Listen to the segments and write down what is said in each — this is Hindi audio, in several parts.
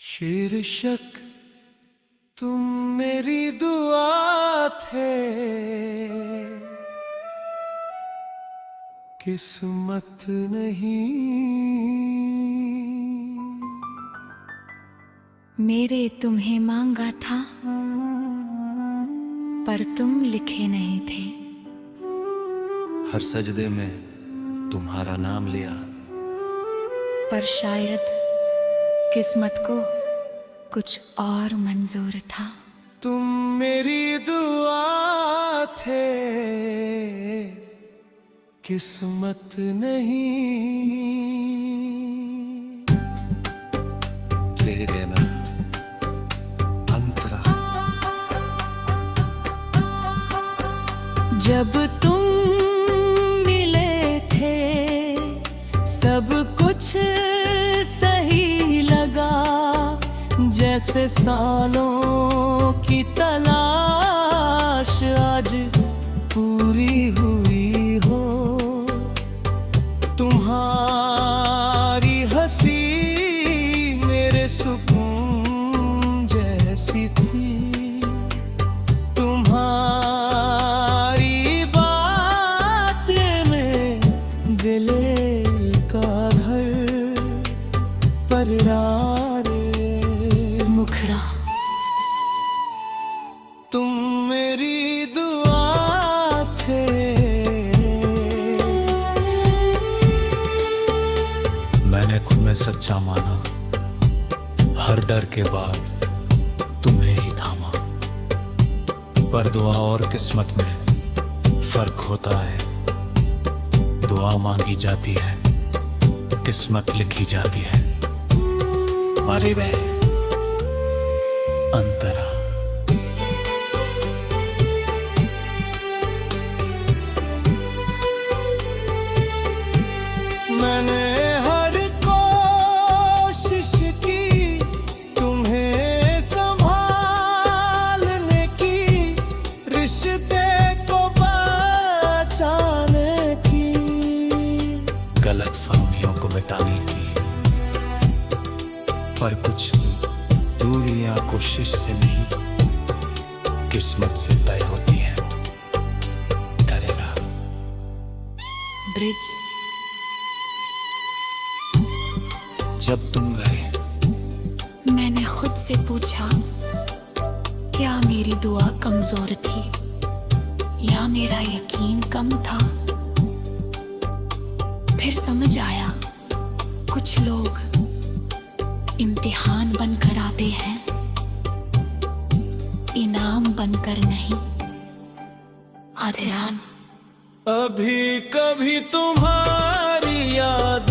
शीर्षक तुम मेरी दुआ थे, किस्मत नहीं। मेरे तुम्हें मांगा था पर तुम लिखे नहीं थे। हर सजदे में तुम्हारा नाम लिया, पर शायद किस्मत को कुछ और मंजूर था। तुम मेरी दुआ थे, किस्मत नहीं। तेरे ना अंतरा। जब तुम मिले थे सब कुछ सही लगा, जैसे सालों की तलाश आज पूरी हुई हो। तुम्हारी हंसी मेरे सुकून जैसी थी, तुम्हारी बातें में दिले का घर पर मुखड़ा। तुम मेरी दुआ थे। मैंने खुद में सच्चा माना, हर डर के बाद तुम्हें ही थामा। पर दुआ और किस्मत में फर्क होता है। दुआ मांगी जाती है, किस्मत लिखी जाती है। मारी बे अंतरा। मैंने हर कोशिश की तुम्हें संभालने की, रिश्ते को बचाने की, गलत फहमियों को मिटाने की। पर कुछ दूरियां कोशिश से नहीं, किस्मत से तय होती है। करेगा ब्रिज। जब तुम गए मैंने खुद से पूछा, क्या मेरी दुआ कमजोर थी या मेरा यकीन कम था? फिर समझ आया, कुछ लोग इम्तिहान बनकर आते हैं, इनाम बनकर नहीं। आध्यान। अभी कभी तुम्हारी याद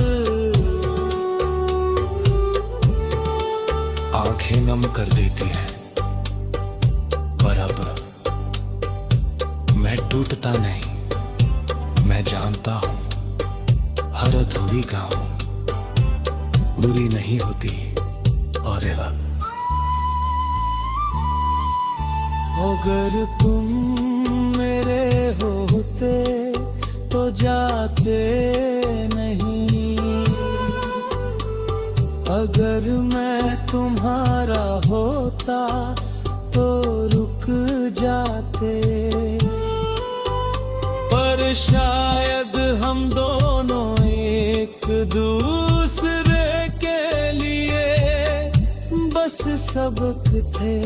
आंखें नम कर देती है। पर अब मैं टूटता नहीं, मैं जानता हूं हर अधूरी का हूं, बुरी नहीं होती। और अगर तुम मेरे होते तो जाते नहीं, अगर मैं तुम्हारा होता तो रुक जाते। पर शायद हम दोनों एक दूसरे के लिए बस सबक थे।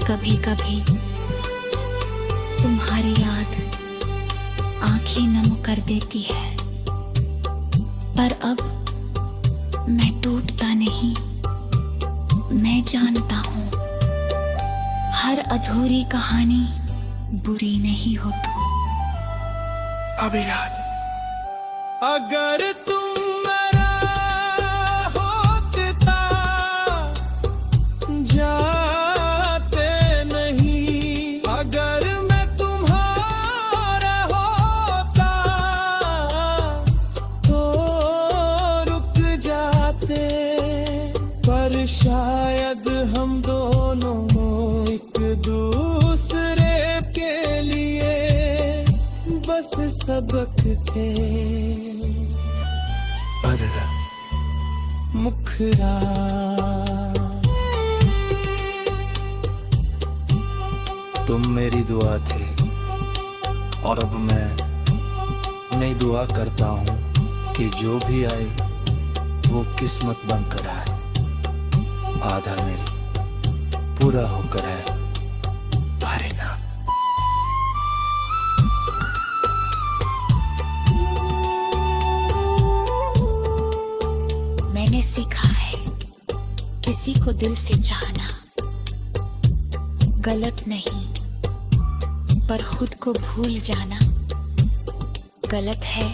कभी कभी तुम्हारी याद आंखें नम कर देती है, पर अब मैं टूटता नहीं, मैं जानता हूं हर अधूरी कहानी बुरी नहीं होती। अभी याद। अगर तुम मेरा होता जाते नहीं, अगर मैं तुम्हारा होता तो रुक जाते। पर शायद हम दोनों एक दूसरे के लिए से सबक थे, पर मुखरा तुम मेरी दुआ थी, और अब मैं नई दुआ करता हूँ कि जो भी आए वो किस्मत बनकर आए, आधा मेरी पूरा होकर है भारी ना। मैंने सीखा है किसी को दिल से चाहना गलत नहीं, पर खुद को भूल जाना गलत है।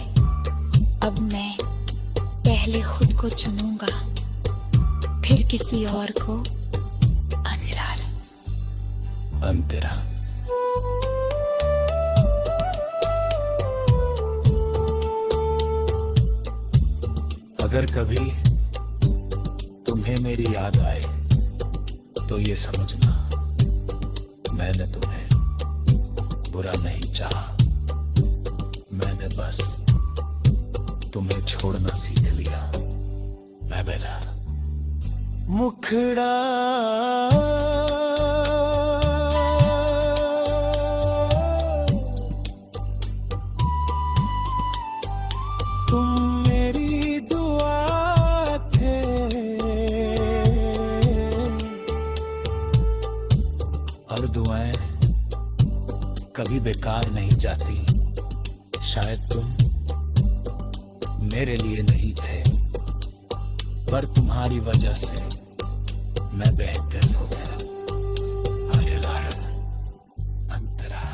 अब मैं पहले खुद को चुनूंगा, फिर किसी और को अंतरा। अगर कभी तुम्हें मेरी याद आए तो ये समझना मैंने तुम्हें बुरा नहीं चाहा, मैंने बस तुम्हें छोड़ना सीख लिया। मैं बेटा मुखड़ा तुम मेरी दुआ थे, और दुआएं कभी बेकार नहीं जाती। शायद तुम मेरे लिए नहीं थे, पर तुम्हारी वजह से मैं बेहतर हो गया। अंतरा।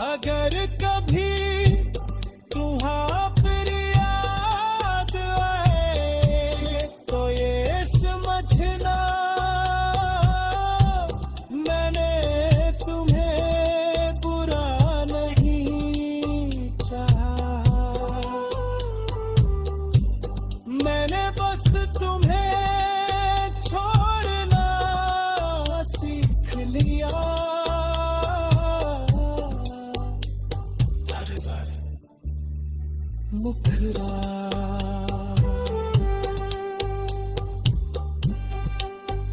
अगर कभी तुम्हारी याद आए तो ये समझना मैंने तुम्हें बुरा नहीं चाहा, मैंने बस तुम्हें छोड़ना सीख लिया। मुखरा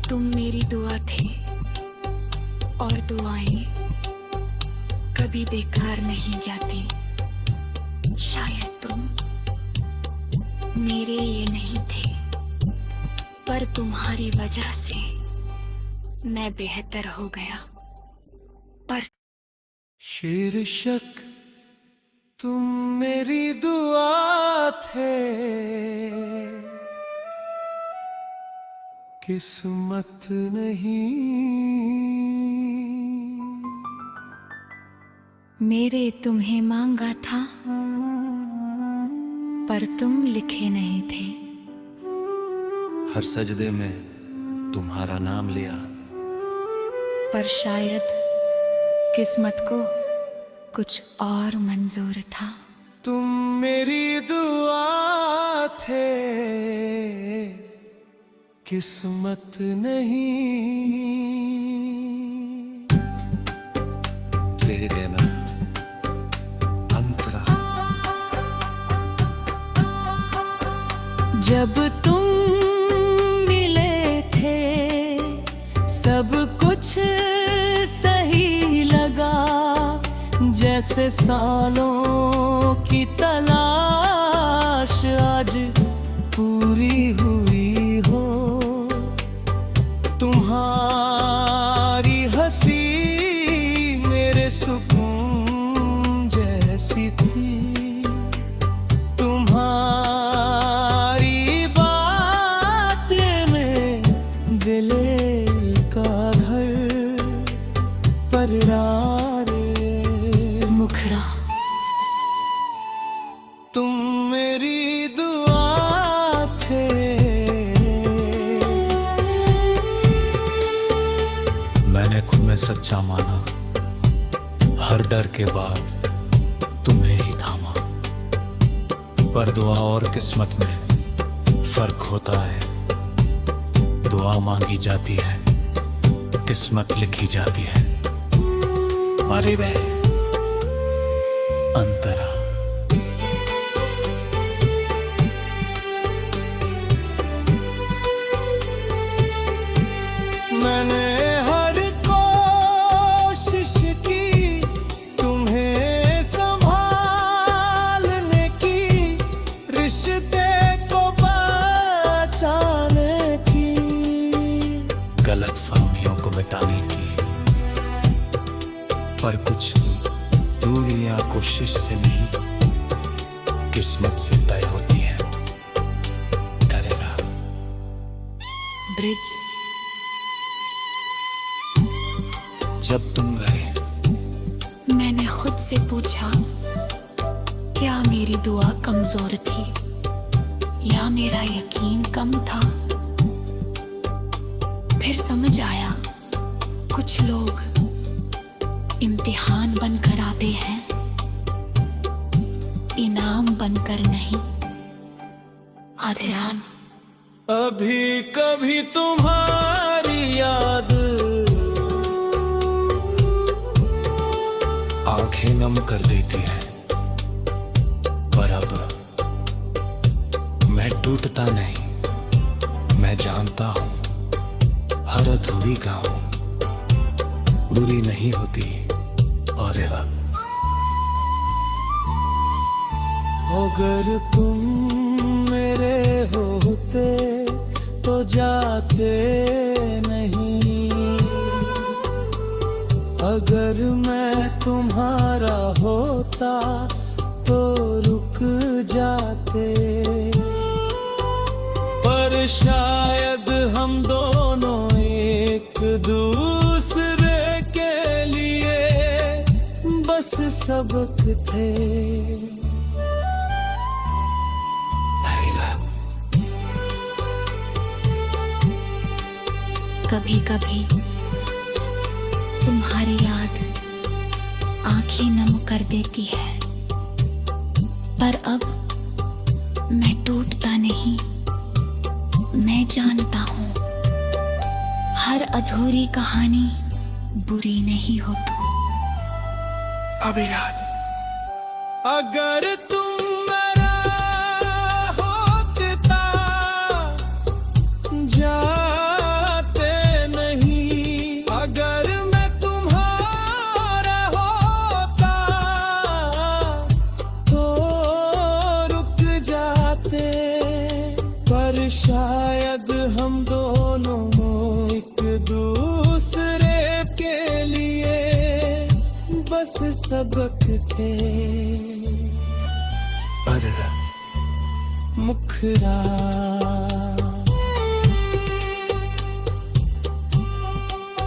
तुम मेरी दुआ थे, और दुआएं कभी बेकार नहीं जाती। शायद तुम मेरे ये नहीं थे, पर तुम्हारी वजह से मैं बेहतर हो गया। पर शीर्षक तुम मेरी दुआ थे, किस्मत नहीं। मेरे तुम्हें मांगा था, पर तुम लिखे नहीं थे। हर सजदे में तुम्हारा नाम लिया, पर शायद किस्मत को कुछ और मंजूर था। तुम मेरी दुआ थे, किस्मत नहीं। तेरे में अंतरा। जब तुम मिले थे सब कुछ सही लगा, जैसे सालों की तलाश आज पूरी हुई हो। तुम्हारी हंसी मेरे सुकून जैसी थी, तुम्हारी बातें में दिल का घर पर मुखड़ा तुम मेरी दुआ थे। मैंने खुद में सच्चा माना, हर डर के बाद तुम्हें ही थामा। पर दुआ और किस्मत में फर्क होता है। दुआ मांगी जाती है, किस्मत लिखी जाती है। Maribe Antara. मैंने हर कोशिश की तुम्हें संभालने की, रिश्ते को बचाने की, गलत फहमियों को मिटाने की, पर कुछ दूरियां कोशिश से नहीं किस्मत से तय होती है। करेगा ब्रिज। जब तुम गए मैंने खुद से पूछा, क्या मेरी दुआ कमजोर थी या मेरा यकीन कम था? फिर समझ आया, कुछ लोग इम्तिहान बनकर आते हैं, इनाम बनकर नहीं। आध्यान। अभी कभी तुम्हारी याद आंखें नम कर देती है, पर अब मैं टूटता नहीं। मैं जानता हूं हर अधूरी गाँव बुरी नहीं होती। और अगर तुम मेरे होते तो जाते नहीं, अगर मैं तुम्हारा होता तो रुक जाते, पर शायद हम दोनों एक दूसरे के लिए बस सबक थे। कभी कभी तुम्हारी याद आंखें नम कर देती है, पर अब मैं टूटता नहीं। मैं जानता हूं हर अधूरी कहानी बुरी नहीं होती। अभी याद अगर तुम मेरा होता जाते नहीं, अगर मैं तुम्हारा होता तो रुक जाते, पर शायद हम दोनों एक दूसरे के लिए बस सबक थे। पर मुखरा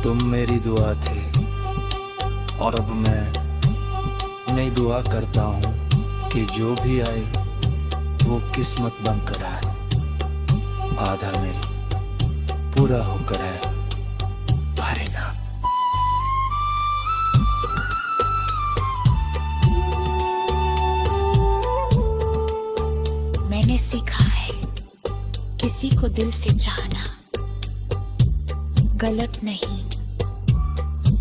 तुम मेरी दुआ थी, और अब मैं नई दुआ करता हूँ कि जो भी आए वो किस्मत बनकर आए। आधा मेरी पूरा होकर है भारी ना। मैंने सीखा है किसी को दिल से चाहना गलत नहीं,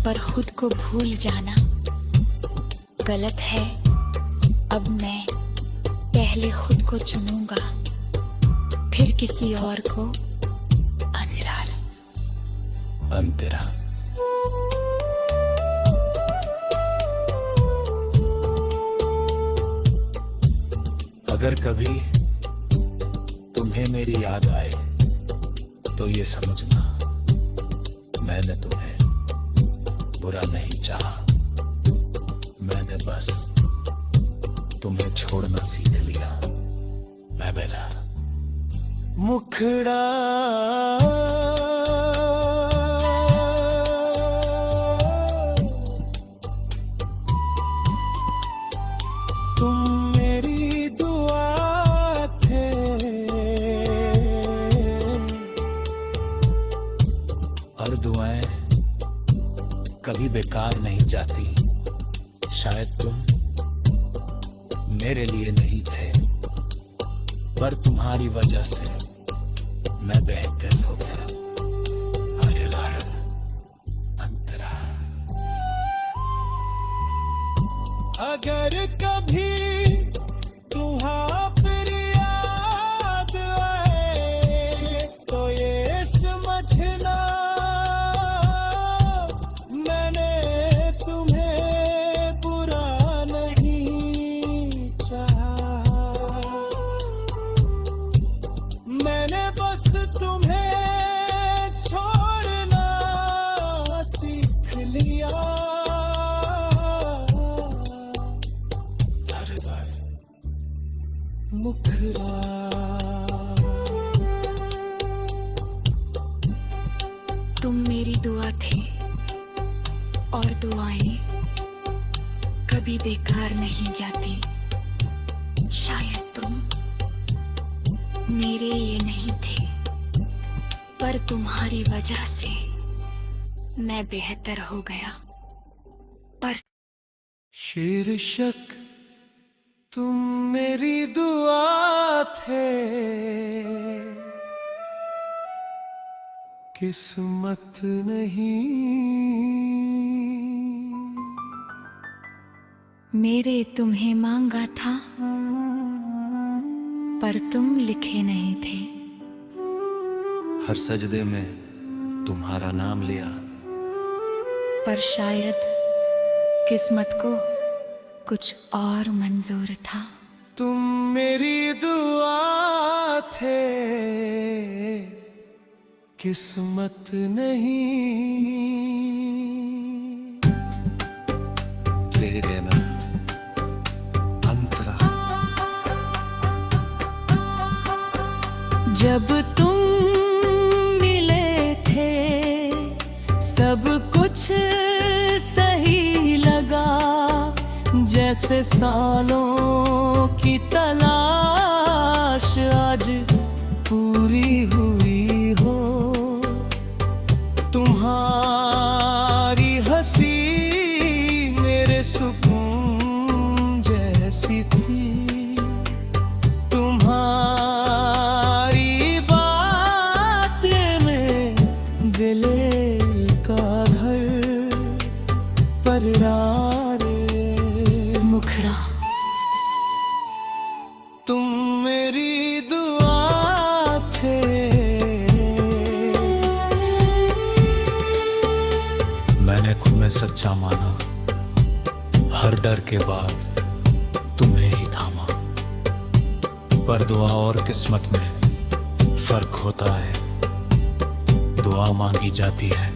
पर खुद को भूल जाना गलत है। अब मैं पहले खुद को चुनूंगा, फिर किसी और को। अंतरा। अगर कभी तुम्हें मेरी याद आए तो ये समझना, मैंने तुम्हें बुरा नहीं चाहा। मैंने बस तुम्हें छोड़ना सीख लिया। मैं बेटा मुखड़ा तुम मेरी दुआ थे, और दुआएं कभी बेकार नहीं जाती। शायद तुम मेरे लिए नहीं थे, पर तुम्हारी वजह से मैं बेहतर हो गया। अंतरा। अगर कभी तुम्हारी याद आए तो ये समझना मैंने तुम्हें बुरा नहीं चाहा, मैंने बस तुम्हें छोड़ना सीख लिया। हर बार मुखरा तुम मेरी दुआ थे और दुआएं कभी बेकार नहीं जाती। शायद तुम मेरे ये नहीं थे, पर तुम्हारी वजह से मैं बेहतर हो गया। पर शीर्षक तुम मेरी दुआ थे, किस्मत नहीं। मेरे तुम्हें मांगा था, पर तुम लिखे नहीं थे। हर सजदे में तुम्हारा नाम लिया, पर शायद किस्मत को कुछ और मंजूर था। तुम मेरी दुआ थे, किस्मत नहीं। तेरे में अंतरा जब तुम मिले थे सब कुछ सही लगा, जैसे सालों की तलाश आज पूरी हुई हो। तुम्हारी हंसी मेरे सुकून जैसी थी, तुम्हारी बातें में दिले का घर पर मुखड़ा। तुम मेरी दुआ थे, मैंने खुद में सच्चा माना, हर डर के बाद तुम्हें ही थामा। पर दुआ और किस्मत में फर्क होता है। दुआ मांगी जाती है,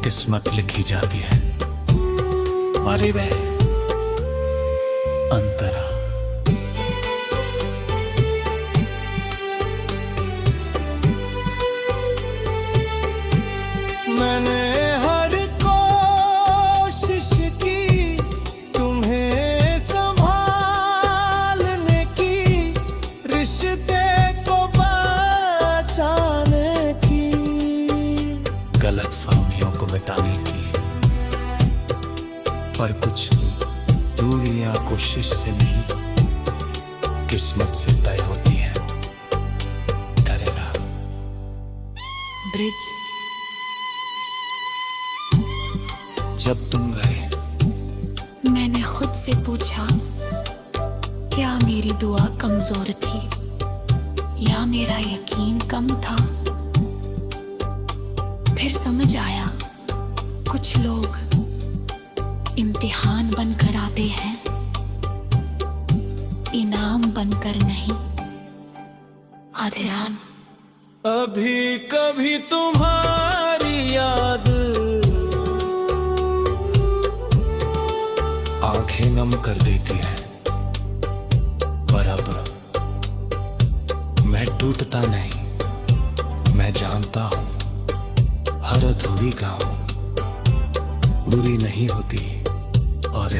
किस्मत लिखी जाती है। मारी बे अंतरा मैंने हर कोशिश की तुम्हें संभालने की, रिश्ते को बचाने की, गलत फहमियों को मिटाने की। पर कुछ दूरियां कोशिश से नहीं, किस्मत से तय होती है। करेगा ब्रिज जब तुम गए मैंने खुद से पूछा, क्या मेरी दुआ कमजोर थी या मेरा यकीन कम था? फिर समझ आया, कुछ लोग इम्तिहान बनकर आते हैं, इनाम बनकर नहीं। आध्यान अभी कभी तुम्हारी याद आंखें नम कर देती है, पर अब मैं टूटता नहीं। मैं जानता हूं हर अधूरी गाँव बुरी नहीं होती। और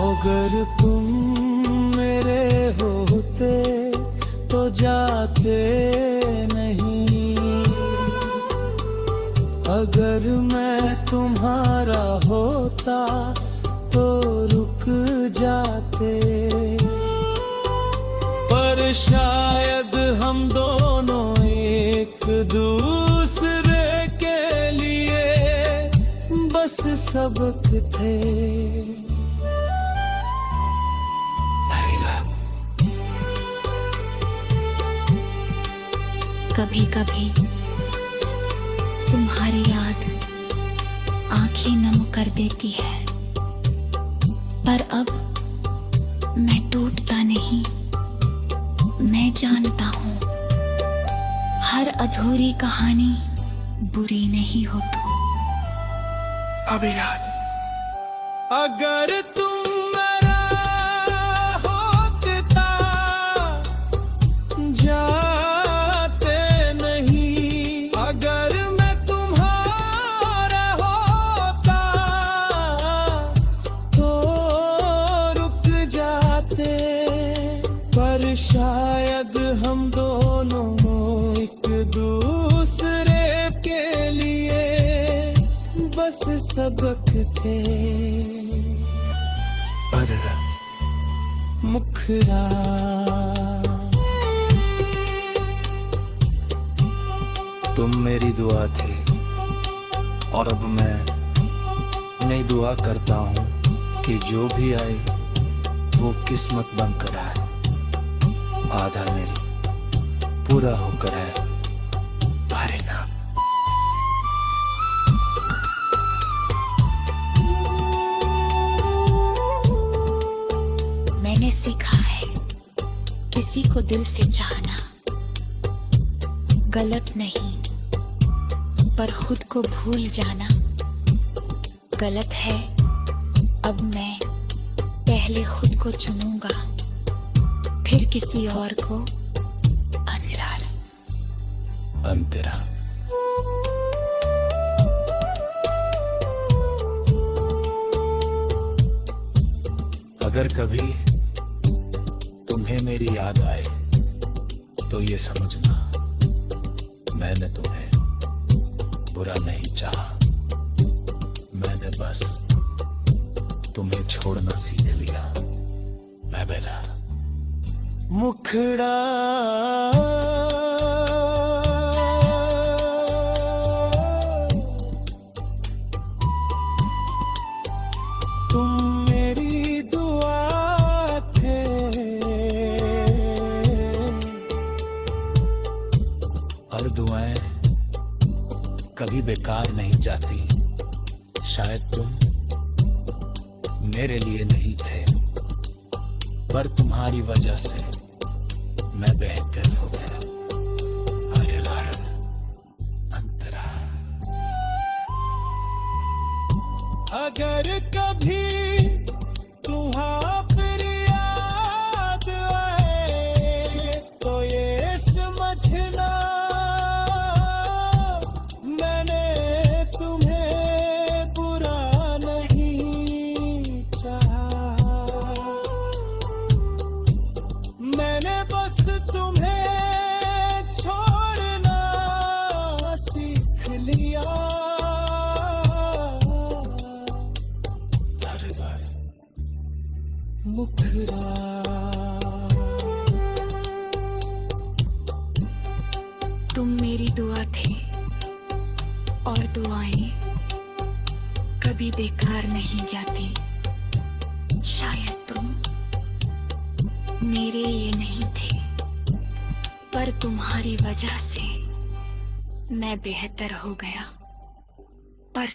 अगर तुम मेरे होते तो जाते नहीं, अगर मैं तुम्हारा होता तो रुक जाते। पर शायद हम दोनों एक दूसरे के लिए बस बस सबक थे। कभी कभी तुम्हारी याद आंखें नम कर देती है, पर अब मैं टूटता नहीं। मैं जानता हूँ हर अधूरी कहानी बुरी नहीं होती। अभी याद अगर तुम मेरा होता जाते नहीं, अगर मैं तुम्हारा होता तो रुक जाते, पर शायद हम दोनों एक दूसरे के लिए बस सबक थे। पर मुखरा तुम मेरी दुआ थे, और अब मैं नई दुआ करता हूँ कि जो भी आए वो किस्मत बनकर आए। आधा मेरी पूरा होकर है तुम्हारे नाम। मैंने सीखा है किसी को दिल से चाहना गलत नहीं, पर खुद को भूल जाना गलत है। अब मैं पहले खुद को चुनूंगा, फिर किसी और को। अंतरा। अगर कभी तुम्हें मेरी याद आए तो ये समझना मैंने तुम्हें बुरा नहीं चाहा। मैंने बस तुम्हें छोड़ना सीख लिया। मैं बेटा मुखड़ा तुम मेरी दुआ थे, और दुआएं कभी बेकार नहीं जाती। शायद तुम मेरे लिए नहीं थे, पर तुम्हारी वजह से मैं बेहतर हो गया। अंतरा। अगर कभी तुम्हारी याद आए तो ये समझना मैंने तुम्हें बुरा नहीं चाहा। मैंने बस तुम्हें छोड़ना सीख लिया। मुखरा तुम मेरी दुआ थे, और दुआएं कभी बेकार नहीं जाती। शायद तुम मेरे ये नहीं थे, पर तुम्हारी वजह से मैं बेहतर हो गया। पर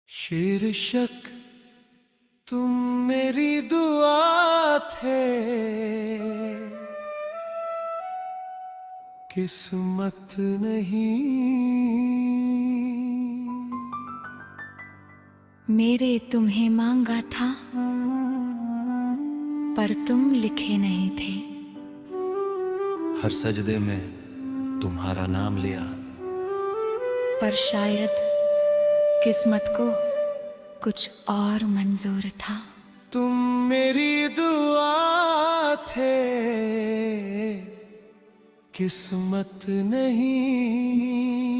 शीर्षक तुम मेरी दुआ थे, किस्मत नहीं। मेरे तुम्हें मांगा था, पर तुम लिखे नहीं थे। हर सजदे में तुम्हारा नाम लिया, पर शायद किस्मत को कुछ और मंजूर था। तुम मेरी दुआ थे, किस्मत नहीं।